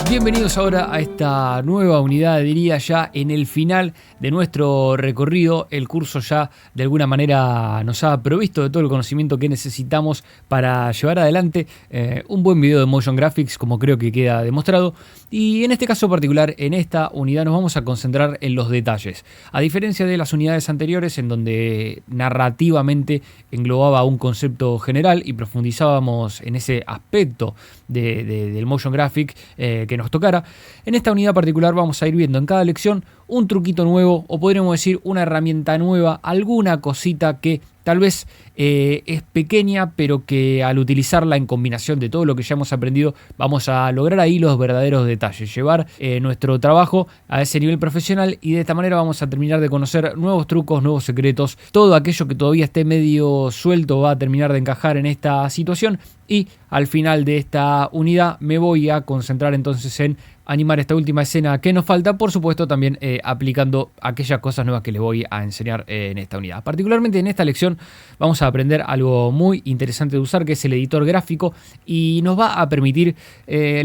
Bienvenidos ahora a esta nueva unidad, diría ya en el final de nuestro recorrido. El curso ya de alguna manera nos ha provisto de todo el conocimiento que necesitamos para llevar adelante un buen video de motion graphics, como creo que queda demostrado. Y en este caso particular, en esta unidad nos vamos a concentrar en los detalles. A diferencia de las unidades anteriores, en donde narrativamente englobaba un concepto general y profundizábamos en ese aspecto del motion graphic que nos tocara, en esta unidad particular vamos a ir viendo en cada lección un truquito nuevo, o podríamos decir una herramienta nueva, alguna cosita que tal vez es pequeña, pero que al utilizarla en combinación de todo lo que ya hemos aprendido, vamos a lograr ahí los verdaderos detalles, llevar nuestro trabajo a ese nivel profesional, y de esta manera vamos a terminar de conocer nuevos trucos, nuevos secretos, todo aquello que todavía esté medio suelto va a terminar de encajar en esta situación. Y al final de esta unidad me voy a concentrar entonces en animar esta última escena que nos falta, por supuesto también aplicando aquellas cosas nuevas que les voy a enseñar en esta unidad. Particularmente en esta lección vamos a aprender algo muy interesante de usar, que es el editor gráfico, y nos va a permitir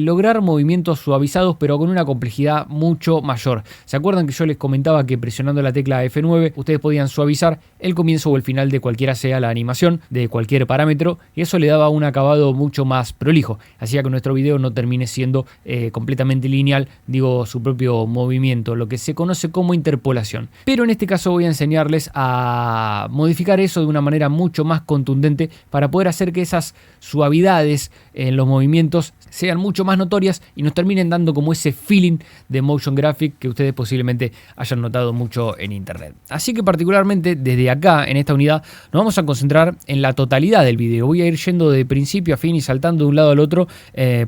lograr movimientos suavizados pero con una complejidad mucho mayor. ¿Se acuerdan que yo les comentaba que presionando la tecla F9 ustedes podían suavizar el comienzo o el final de cualquiera sea la animación, de cualquier parámetro, y eso le daba un acabado mucho más prolijo, hacía que nuestro video no termine siendo completamente lineal, digo, su propio movimiento, lo que se conoce como interpolación. Pero en este caso voy a enseñarles a modificar eso de una manera mucho más contundente para poder hacer que esas suavidades en los movimientos sean mucho más notorias y nos terminen dando como ese feeling de motion graphic que ustedes posiblemente hayan notado mucho en internet. Así que particularmente desde acá en esta unidad nos vamos a concentrar en la totalidad del video. Voy a ir yendo de principio a fin y saltando de un lado al otro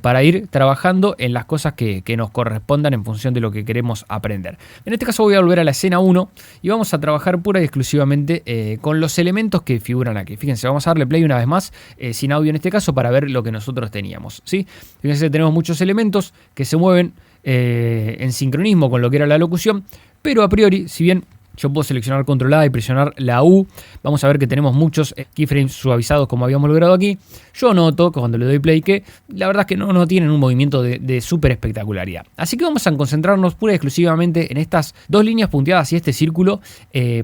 para ir trabajando en las cosas que nos correspondan en función de lo que queremos aprender. En este caso voy a volver a la escena 1 y vamos a trabajar pura y exclusivamente con los elementos que figuran aquí. Fíjense, vamos a darle play una vez más, sin audio en este caso, para ver lo que nosotros teníamos, ¿sí? Fíjense, tenemos muchos elementos que se mueven en sincronismo con lo que era la locución, pero a priori, si bien yo puedo seleccionar Control A y presionar la U, vamos a ver que tenemos muchos keyframes suavizados como habíamos logrado aquí. Yo noto que cuando le doy play que la verdad es que no tienen un movimiento de súper espectacularidad. Así que vamos a concentrarnos pura y exclusivamente en estas dos líneas punteadas y este círculo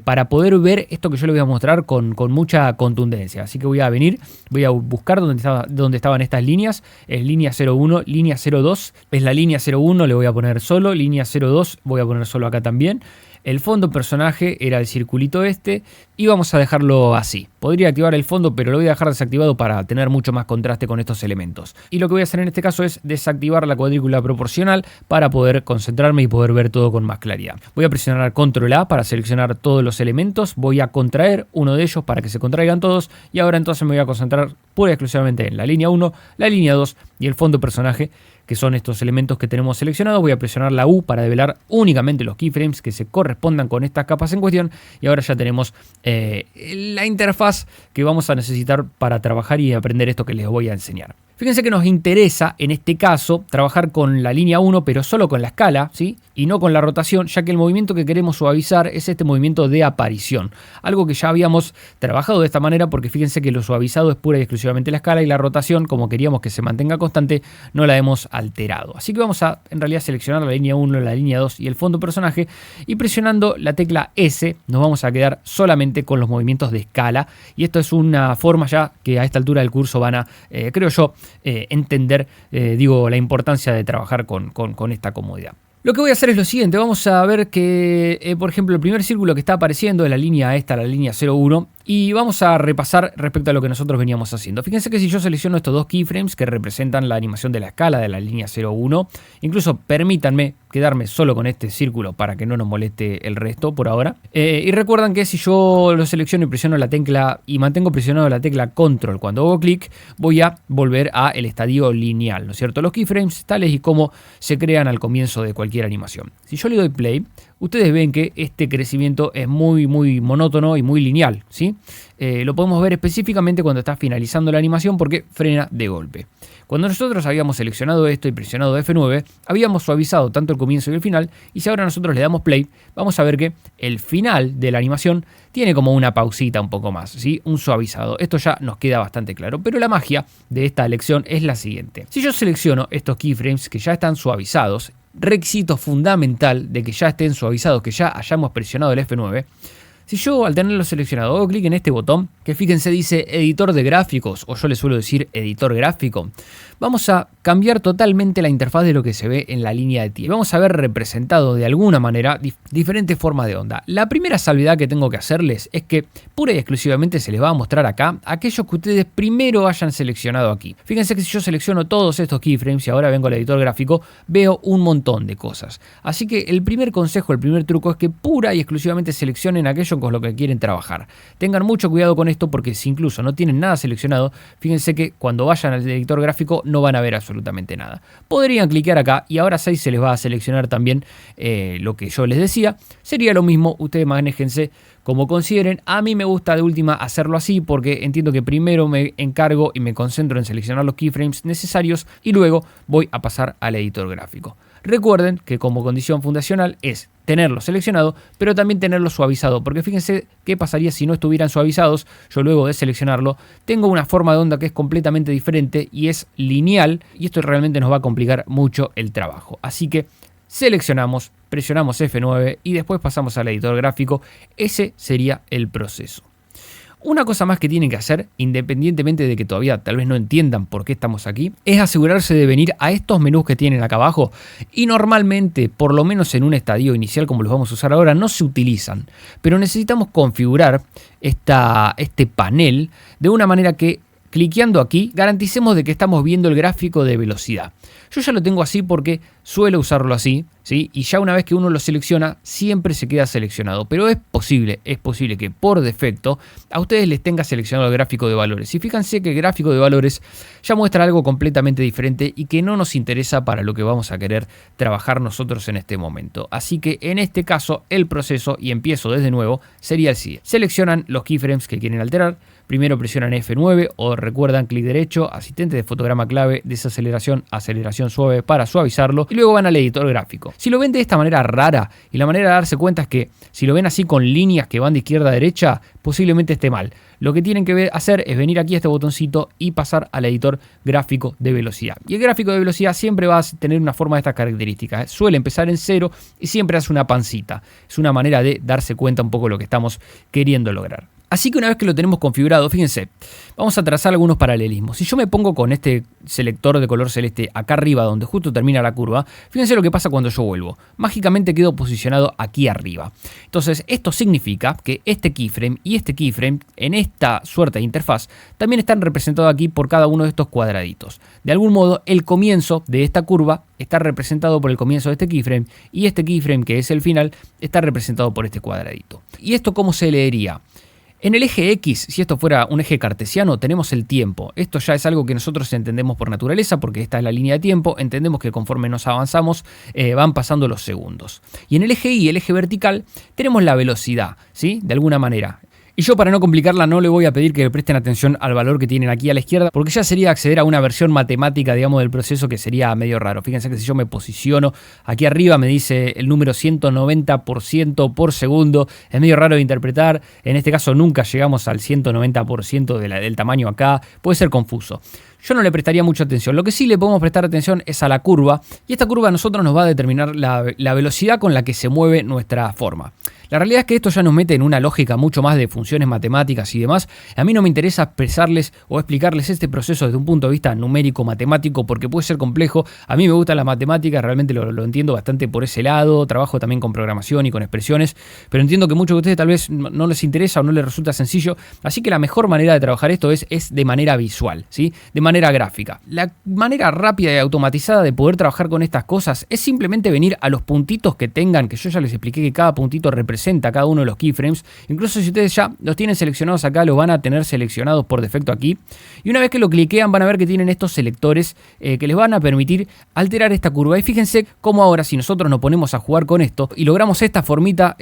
para poder ver esto que yo les voy a mostrar con mucha contundencia. Así que voy a venir, voy a buscar dónde estaban estas líneas. Es línea 01, línea 02, es la línea 01, le voy a poner solo, línea 02 voy a poner solo acá también. El fondo personaje era el circulito este y vamos a dejarlo así. Podría activar el fondo, pero lo voy a dejar desactivado para tener mucho más contraste con estos elementos. Y lo que voy a hacer en este caso es desactivar la cuadrícula proporcional para poder concentrarme y poder ver todo con más claridad. Voy a presionar Control A para seleccionar todos los elementos. Voy a contraer uno de ellos para que se contraigan todos. Y ahora entonces me voy a concentrar pura y exclusivamente en la línea 1, la línea 2 y el fondo personaje, que son estos elementos que tenemos seleccionados. Voy a presionar la U para develar únicamente los keyframes que se correspondan con estas capas en cuestión, y ahora ya tenemos la interfaz que vamos a necesitar para trabajar y aprender esto que les voy a enseñar. Fíjense que nos interesa en este caso trabajar con la línea 1, pero solo con la escala, ¿sí? Y no con la rotación, ya que el movimiento que queremos suavizar es este movimiento de aparición. Algo que ya habíamos trabajado de esta manera, porque fíjense que lo suavizado es pura y exclusivamente la escala, y la rotación, como queríamos que se mantenga constante, no la hemos alterado. Así que vamos a en realidad seleccionar la línea 1, la línea 2 y el fondo personaje, y presionando la tecla S nos vamos a quedar solamente con los movimientos de escala. Y esto es una forma ya que a esta altura del curso van a, creo yo, entender, la importancia de trabajar con esta comodidad. Lo que voy a hacer es lo siguiente, vamos a ver que, por ejemplo, el primer círculo que está apareciendo es la línea esta, la línea 01, y vamos a repasar respecto a lo que nosotros veníamos haciendo. Fíjense que si yo selecciono estos dos keyframes que representan la animación de la escala de la línea 01, incluso permítanme quedarme solo con este círculo para que no nos moleste el resto por ahora. Y recuerdan que si yo lo selecciono y presiono la tecla y mantengo presionado la tecla Control cuando hago clic, voy a volver a el estadio lineal, ¿no es cierto? Los keyframes tales y como se crean al comienzo de cualquier animación. Si yo le doy play, ustedes ven que este crecimiento es muy monótono y muy lineal, ¿sí? Lo podemos ver específicamente cuando está finalizando la animación porque frena de golpe. Cuando nosotros habíamos seleccionado esto y presionado F9, habíamos suavizado tanto el comienzo y el final, y si ahora nosotros le damos play, vamos a ver que el final de la animación tiene como una pausita un poco más, ¿sí? Un suavizado. Esto ya nos queda bastante claro, pero la magia de esta elección es la siguiente. Si yo selecciono estos keyframes que ya están suavizados, requisito fundamental de que ya estén suavizados, que ya hayamos presionado el F9, si yo al tenerlo seleccionado hago clic en este botón, que fíjense dice editor de gráficos, o yo le suelo decir editor gráfico, vamos a cambiar totalmente la interfaz de lo que se ve en la línea de tiempo. Vamos a ver representado de alguna manera diferentes formas de onda. La primera salvedad que tengo que hacerles es que pura y exclusivamente se les va a mostrar acá aquellos que ustedes primero hayan seleccionado aquí. Fíjense que si yo selecciono todos estos keyframes y ahora vengo al editor gráfico, veo un montón de cosas. Así que el primer consejo, el primer truco es que pura y exclusivamente seleccionen aquello con lo que quieren trabajar. Tengan mucho cuidado con esto porque si incluso no tienen nada seleccionado, fíjense que cuando vayan al editor gráfico no van a ver absolutamente nada. Podrían clicar acá y ahora sí se les va a seleccionar también lo que yo les decía. Sería lo mismo, ustedes manéjense como consideren. A mí me gusta de última hacerlo así porque entiendo que primero me encargo y me concentro en seleccionar los keyframes necesarios y luego voy a pasar al editor gráfico. Recuerden que como condición fundacional es tenerlo seleccionado, pero también tenerlo suavizado, porque fíjense qué pasaría si no estuvieran suavizados. Yo luego de seleccionarlo tengo una forma de onda que es completamente diferente y es lineal, y esto realmente nos va a complicar mucho el trabajo. Así que seleccionamos, presionamos F9 y después pasamos al editor gráfico. Ese sería el proceso. Una cosa más que tienen que hacer, independientemente de que todavía tal vez no entiendan por qué estamos aquí, es asegurarse de venir a estos menús que tienen acá abajo y normalmente, por lo menos en un estadio inicial como los vamos a usar ahora, no se utilizan. Pero necesitamos configurar este panel de una manera que cliqueando aquí garanticemos de que estamos viendo el gráfico de velocidad. Yo ya lo tengo así porque suelo usarlo así, ¿sí? Y ya una vez que uno lo selecciona, siempre se queda seleccionado. Pero es posible que por defecto a ustedes les tenga seleccionado el gráfico de valores. Y fíjense que el gráfico de valores ya muestra algo completamente diferente y que no nos interesa para lo que vamos a querer trabajar nosotros en este momento. Así que en este caso el proceso, y empiezo desde nuevo, sería el siguiente. Seleccionan los keyframes que quieren alterar. Primero presionan F9 o recuerdan clic derecho, asistente de fotograma clave, desaceleración, aceleración suave para suavizarlo y luego van al editor gráfico. Si lo ven de esta manera rara, y la manera de darse cuenta es que si lo ven así con líneas que van de izquierda a derecha, posiblemente esté mal. Lo que tienen que hacer es venir aquí a este botoncito y pasar al editor gráfico de velocidad. Y el gráfico de velocidad siempre va a tener una forma de estas características. Suele empezar en 0 y siempre hace una pancita. Es una manera de darse cuenta un poco de lo que estamos queriendo lograr. Así que una vez que lo tenemos configurado, fíjense, vamos a trazar algunos paralelismos. Si yo me pongo con este selector de color celeste acá arriba, donde justo termina la curva, fíjense lo que pasa cuando yo vuelvo. Mágicamente quedo posicionado aquí arriba. Entonces, esto significa que este keyframe y este keyframe, en esta suerte de interfaz, también están representados aquí por cada uno de estos cuadraditos. De algún modo, el comienzo de esta curva está representado por el comienzo de este keyframe y este keyframe, que es el final, está representado por este cuadradito. ¿Y esto cómo se leería? En el eje X, si esto fuera un eje cartesiano, tenemos el tiempo. Esto ya es algo que nosotros entendemos por naturaleza, porque esta es la línea de tiempo. Entendemos que conforme nos avanzamos, van pasando los segundos. Y en el eje Y, el eje vertical, tenemos la velocidad, ¿sí? De alguna manera. Y yo, para no complicarla, no le voy a pedir que presten atención al valor que tienen aquí a la izquierda, porque ya sería acceder a una versión matemática, digamos, del proceso que sería medio raro. Fíjense que si yo me posiciono aquí arriba, me dice el número 190% por segundo. Es medio raro de interpretar. En este caso nunca llegamos al 190% del tamaño acá. Puede ser confuso. Yo no le prestaría mucha atención. Lo que sí le podemos prestar atención es a la curva. Y esta curva a nosotros nos va a determinar la velocidad con la que se mueve nuestra forma. La realidad es que esto ya nos mete en una lógica mucho más de funciones matemáticas y demás. A mí no me interesa expresarles o explicarles este proceso desde un punto de vista numérico, matemático, porque puede ser complejo. A mí me gusta la matemática, realmente lo entiendo bastante por ese lado. Trabajo también con programación y con expresiones, pero entiendo que muchos de ustedes tal vez no les interesa o no les resulta sencillo. Así que la mejor manera de trabajar esto es de manera visual, ¿sí? De manera gráfica. La manera rápida y automatizada de poder trabajar con estas cosas es simplemente venir a los puntitos que tengan, que yo ya les expliqué que cada puntito representa presenta cada uno de los keyframes. Incluso si ustedes ya los tienen seleccionados acá, los van a tener seleccionados por defecto aquí. Y una vez que lo cliquean van a ver que tienen estos selectores que les van a permitir alterar esta curva. Y fíjense cómo ahora si nosotros nos ponemos a jugar con esto y logramos esta formita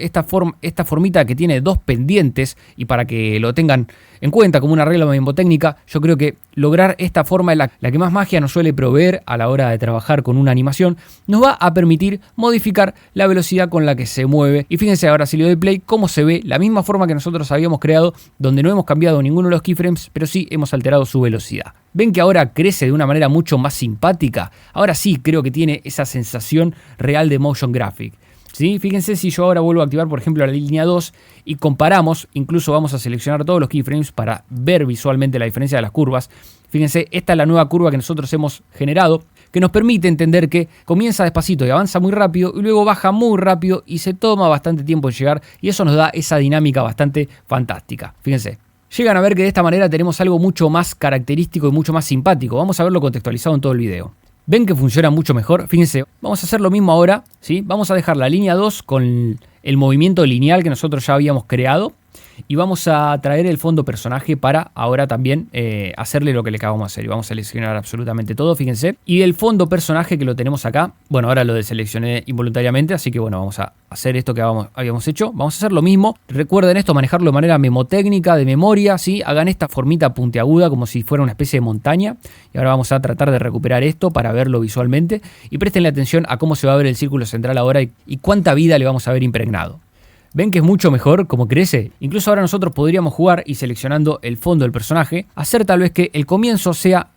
que tiene dos pendientes, y para que lo tengan en cuenta como una regla membotécnica, yo creo que lograr esta forma es la que más magia nos suele proveer a la hora de trabajar con una animación. Nos va a permitir modificar la velocidad con la que se mueve. Y fíjense ahora si le doy play cómo se ve la misma forma que nosotros habíamos creado, donde no hemos cambiado ninguno de los keyframes, pero sí hemos alterado su velocidad. ¿Ven que ahora crece de una manera mucho más simpática? Ahora sí creo que tiene esa sensación real de motion graphic. ¿Sí? Fíjense si yo ahora vuelvo a activar, por ejemplo, la línea 2 y comparamos, incluso vamos a seleccionar todos los keyframes para ver visualmente la diferencia de las curvas. Fíjense, esta es la nueva curva que nosotros hemos generado, que nos permite entender que comienza despacito y avanza muy rápido y luego baja muy rápido y se toma bastante tiempo en llegar, y eso nos da esa dinámica bastante fantástica. Fíjense. Llegan a ver que de esta manera tenemos algo mucho más característico y mucho más simpático. Vamos a verlo contextualizado en todo el video. ¿Ven que funciona mucho mejor? Fíjense, vamos a hacer lo mismo ahora, ¿sí? Vamos a dejar la línea 2 con el movimiento lineal que nosotros ya habíamos creado y vamos a traer el fondo personaje para ahora también hacerle lo que le acabamos de hacer. Y vamos a seleccionar absolutamente todo, fíjense. Y el fondo personaje que lo tenemos acá, bueno, ahora lo deseleccioné involuntariamente, así que bueno, vamos a hacer esto que habíamos hecho. Vamos a hacer lo mismo. Recuerden esto, manejarlo de manera memotécnica, de memoria, ¿sí? Hagan esta formita puntiaguda como si fuera una especie de montaña. Y ahora vamos a tratar de recuperar esto para verlo visualmente. Y prestenle atención a cómo se va a ver el círculo central ahora y cuánta vida le vamos a ver impregnado. ¿Ven que es mucho mejor cómo crece? Incluso ahora nosotros podríamos jugar y seleccionando el fondo del personaje, hacer tal vez que el comienzo sea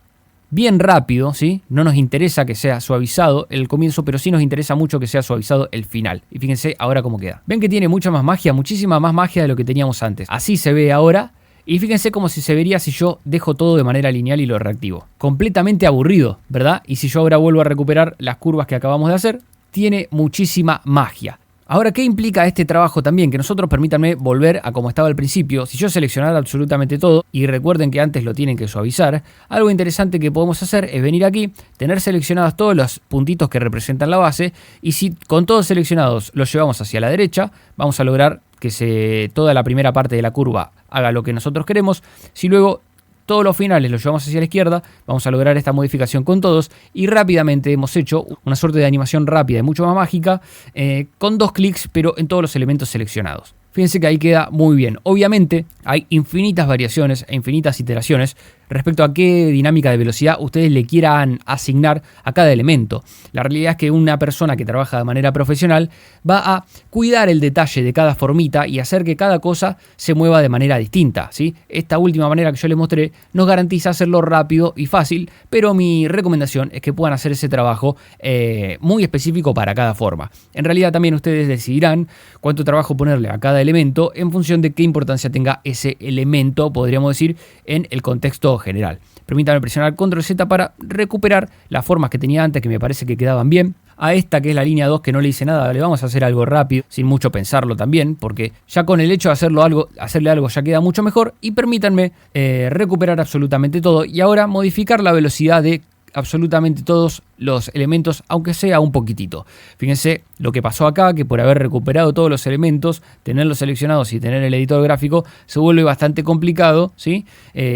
bien rápido, ¿sí? No nos interesa que sea suavizado el comienzo, pero sí nos interesa mucho que sea suavizado el final. Y fíjense ahora cómo queda. ¿Ven que tiene mucha más magia? Muchísima más magia de lo que teníamos antes. Así se ve ahora. Y fíjense cómo se vería si yo dejo todo de manera lineal y lo reactivo. Completamente aburrido, ¿verdad? Y si yo ahora vuelvo a recuperar las curvas que acabamos de hacer, tiene muchísima magia. Ahora, ¿qué implica este trabajo también? Que nosotros, permítanme volver a como estaba al principio. Si yo seleccionara absolutamente todo, y recuerden que antes lo tienen que suavizar, algo interesante que podemos hacer es venir aquí, tener seleccionados todos los puntitos que representan la base, y si con todos seleccionados los llevamos hacia la derecha, vamos a lograr que toda la primera parte de la curva haga lo que nosotros queremos. Si luego todos los finales los llevamos hacia la izquierda, vamos a lograr esta modificación con todos, y rápidamente hemos hecho una suerte de animación rápida y mucho más mágica, con 2 clics, pero en todos los elementos seleccionados. Fíjense que ahí queda muy bien. Obviamente hay infinitas variaciones e infinitas iteraciones respecto a qué dinámica de velocidad ustedes le quieran asignar a cada elemento. La realidad es que una persona que trabaja de manera profesional va a cuidar el detalle de cada formita y hacer que cada cosa se mueva de manera distinta, ¿sí? Esta última manera que yo les mostré nos garantiza hacerlo rápido y fácil, pero mi recomendación es que puedan hacer ese trabajo muy específico para cada forma. En realidad también ustedes decidirán cuánto trabajo ponerle a cada elemento en función de qué importancia tenga ese elemento, podríamos decir, en el contexto general. Permítanme presionar Control Z para recuperar las formas que tenía antes, que me parece que quedaban bien. A esta, que es la línea 2, que no le hice nada, le vamos a hacer algo rápido, sin mucho pensarlo también, porque ya con el hecho de hacerle algo ya queda mucho mejor. Y permítanme recuperar absolutamente todo y ahora modificar la velocidad de absolutamente todos los elementos, aunque sea un poquitito. Fíjense lo que pasó acá, que por haber recuperado todos los elementos, tenerlos seleccionados y tener el editor gráfico, se vuelve bastante complicado, ¿sí?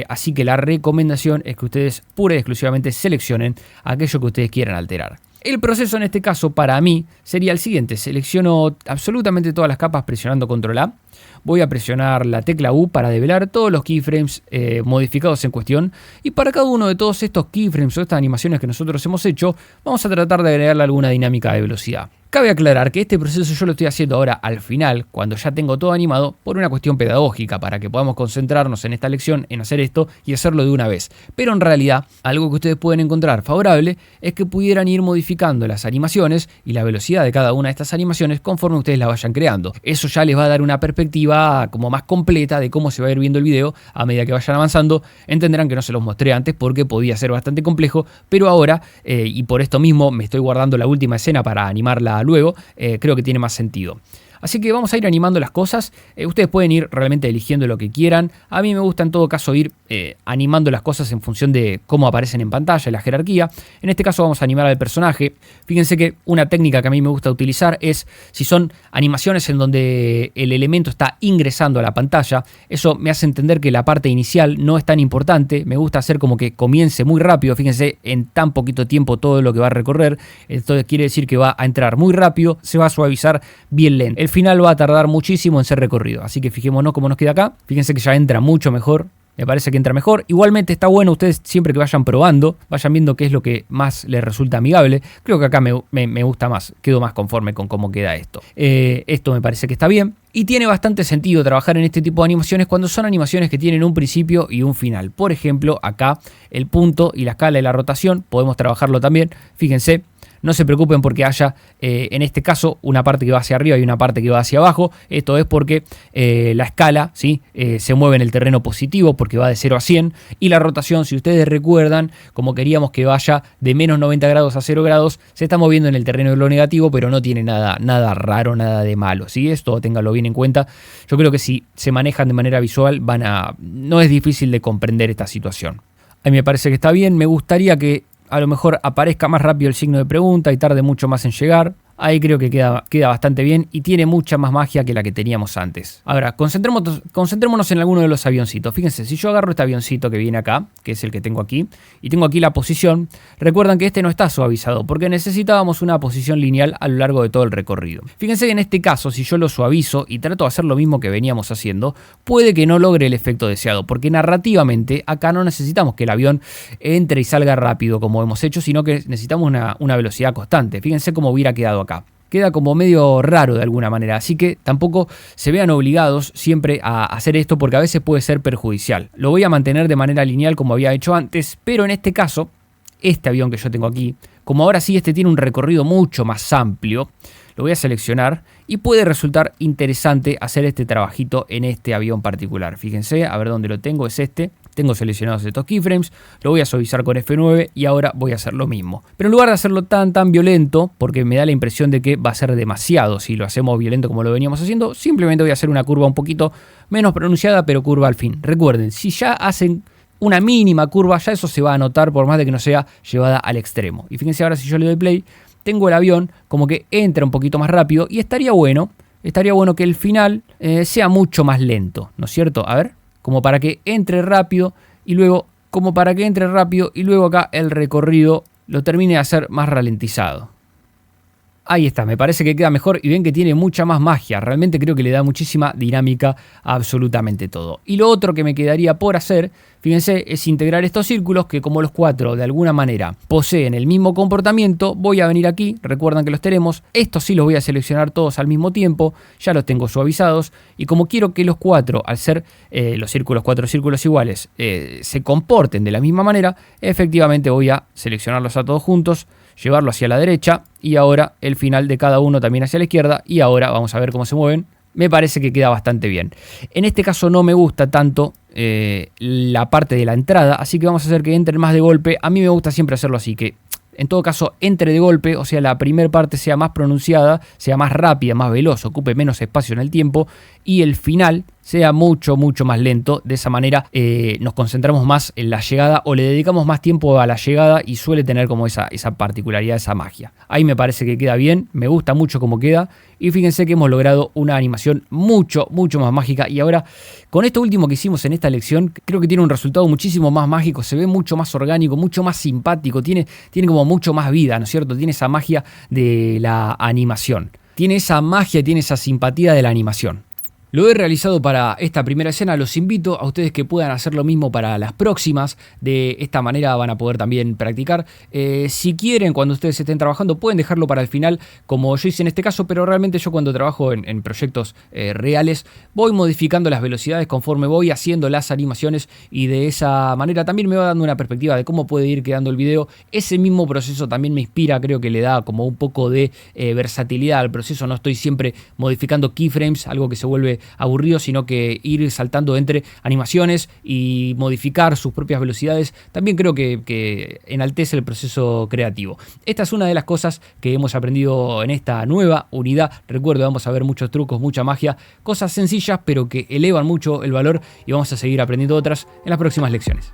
Así que la recomendación es que ustedes pura y exclusivamente seleccionen aquello que ustedes quieran alterar. El proceso en este caso para mí sería el siguiente: selecciono absolutamente todas las capas presionando Control A. Voy a presionar la tecla U para develar todos los keyframes modificados en cuestión. Y para cada uno de todos estos keyframes o estas animaciones que nosotros hemos hecho, vamos a tratar de agregarle alguna dinámica de velocidad. Cabe aclarar que este proceso yo lo estoy haciendo ahora al final, cuando ya tengo todo animado, por una cuestión pedagógica, para que podamos concentrarnos en esta lección, en hacer esto y hacerlo de una vez. Pero en realidad, algo que ustedes pueden encontrar favorable es que pudieran ir modificando las animaciones y la velocidad de cada una de estas animaciones conforme ustedes las vayan creando. Eso ya les va a dar una perspectiva como más completa de cómo se va a ir viendo el video a medida que vayan avanzando. Entenderán que no se los mostré antes porque podía ser bastante complejo, pero ahora, y por esto mismo me estoy guardando la última escena para animarla luego, creo que tiene más sentido. Así que vamos a ir animando las cosas. Ustedes pueden ir realmente eligiendo lo que quieran. A mí me gusta en todo caso ir animando las cosas en función de cómo aparecen en pantalla, la jerarquía. En este caso vamos a animar al personaje. Fíjense que una técnica que a mí me gusta utilizar es si son animaciones en donde el elemento está ingresando a la pantalla. Eso me hace entender que la parte inicial no es tan importante. Me gusta hacer como que comience muy rápido. Fíjense en tan poquito tiempo todo lo que va a recorrer. Entonces quiere decir que va a entrar muy rápido, se va a suavizar bien lento. El final va a tardar muchísimo en ser recorrido. Así que fijémonos cómo nos queda acá. Fíjense que ya entra mucho mejor. Me parece que entra mejor. Igualmente está bueno ustedes siempre que vayan probando, vayan viendo qué es lo que más les resulta amigable. Creo que acá me gusta más, quedo más conforme con cómo queda esto. Esto me parece que está bien. Y tiene bastante sentido trabajar en este tipo de animaciones cuando son animaciones que tienen un principio y un final. Por ejemplo, acá el punto y la escala de la rotación, podemos trabajarlo también. Fíjense. No se preocupen porque haya, en este caso, una parte que va hacia arriba y una parte que va hacia abajo. Esto es porque la escala, ¿sí? Se mueve en el terreno positivo porque va de 0 a 100. Y la rotación, si ustedes recuerdan, como queríamos que vaya de menos 90 grados a 0 grados, se está moviendo en el terreno de lo negativo, pero no tiene nada raro, nada de malo, ¿sí? Esto ténganlo bien en cuenta. Yo creo que si se manejan de manera visual, no es difícil de comprender esta situación. A mí me parece que está bien. Me gustaría que a lo mejor aparezca más rápido el signo de pregunta y tarde mucho más en llegar. Ahí creo que queda bastante bien y tiene mucha más magia que la que teníamos antes. Ahora, concentrémonos en alguno de los avioncitos. Fíjense, si yo agarro este avioncito que viene acá, que es el que tengo aquí, y tengo aquí la posición, recuerdan que este no está suavizado porque necesitábamos una posición lineal a lo largo de todo el recorrido. Fíjense que en este caso, si yo lo suavizo y trato de hacer lo mismo que veníamos haciendo, puede que no logre el efecto deseado, porque narrativamente acá no necesitamos que el avión entre y salga rápido como hemos hecho, sino que necesitamos una velocidad constante. Fíjense cómo hubiera quedado acá. Queda como medio raro de alguna manera, así que tampoco se vean obligados siempre a hacer esto porque a veces puede ser perjudicial. Lo voy a mantener de manera lineal como había hecho antes, pero en este caso, este avión que yo tengo aquí, como ahora sí este tiene un recorrido mucho más amplio, lo voy a seleccionar y puede resultar interesante hacer este trabajito en este avión particular. Fíjense, a ver dónde lo tengo, es este. Tengo seleccionados estos keyframes, lo voy a suavizar con F9 y ahora voy a hacer lo mismo. Pero en lugar de hacerlo tan violento, porque me da la impresión de que va a ser demasiado si lo hacemos violento como lo veníamos haciendo, simplemente voy a hacer una curva un poquito menos pronunciada, pero curva al fin. Recuerden, si ya hacen una mínima curva, ya eso se va a notar por más de que no sea llevada al extremo. Y fíjense ahora si yo le doy play, tengo el avión como que entra un poquito más rápido y estaría bueno que el final sea mucho más lento, ¿no es cierto? A ver. Como para que entre rápido y luego acá el recorrido lo termine de hacer más ralentizado. Ahí está, me parece que queda mejor y ven que tiene mucha más magia. Realmente creo que le da muchísima dinámica a absolutamente todo. Y lo otro que me quedaría por hacer, fíjense, es integrar estos círculos que como los cuatro de alguna manera poseen el mismo comportamiento. Voy a venir aquí, recuerdan que los tenemos. Estos sí los voy a seleccionar todos al mismo tiempo. Ya los tengo suavizados. Y como quiero que los cuatro, al ser cuatro círculos iguales, se comporten de la misma manera, efectivamente voy a seleccionarlos a todos juntos, llevarlo hacia la derecha y ahora el final de cada uno también hacia la izquierda y ahora vamos a ver cómo se mueven. Me parece que queda bastante bien. En este caso no me gusta tanto la parte de la entrada, así que vamos a hacer que entren más de golpe. A mí me gusta siempre hacerlo así, que en todo caso entre de golpe, o sea la primera parte sea más pronunciada, sea más rápida, más veloz, ocupe menos espacio en el tiempo y el final sea mucho más lento. De esa manera nos concentramos más en la llegada o le dedicamos más tiempo a la llegada y suele tener como esa particularidad, esa magia. Ahí me parece que queda bien, me gusta mucho cómo queda y fíjense que hemos logrado una animación mucho más mágica y ahora con esto último que hicimos en esta lección creo que tiene un resultado muchísimo más mágico, se ve mucho más orgánico, mucho más simpático, tiene como mucho más vida, ¿no es cierto? Tiene esa magia de la animación, tiene esa magia, tiene esa simpatía de la animación. Lo he realizado para esta primera escena, los invito a ustedes que puedan hacer lo mismo para las próximas, de esta manera van a poder también practicar. Si quieren, cuando ustedes estén trabajando, pueden dejarlo para el final, como yo hice en este caso, pero realmente yo cuando trabajo en proyectos reales, voy modificando las velocidades conforme voy haciendo las animaciones y de esa manera también me va dando una perspectiva de cómo puede ir quedando el video. Ese mismo proceso también me inspira, creo que le da como un poco de versatilidad al proceso, no estoy siempre modificando keyframes, algo que se vuelve volverse aburrido, sino que ir saltando entre animaciones y modificar sus propias velocidades, también creo que enaltece el proceso creativo. Esta es una de las cosas que hemos aprendido en esta nueva unidad. Recuerdo, vamos a ver muchos trucos, mucha magia, cosas sencillas pero que elevan mucho el valor, y vamos a seguir aprendiendo otras en las próximas lecciones.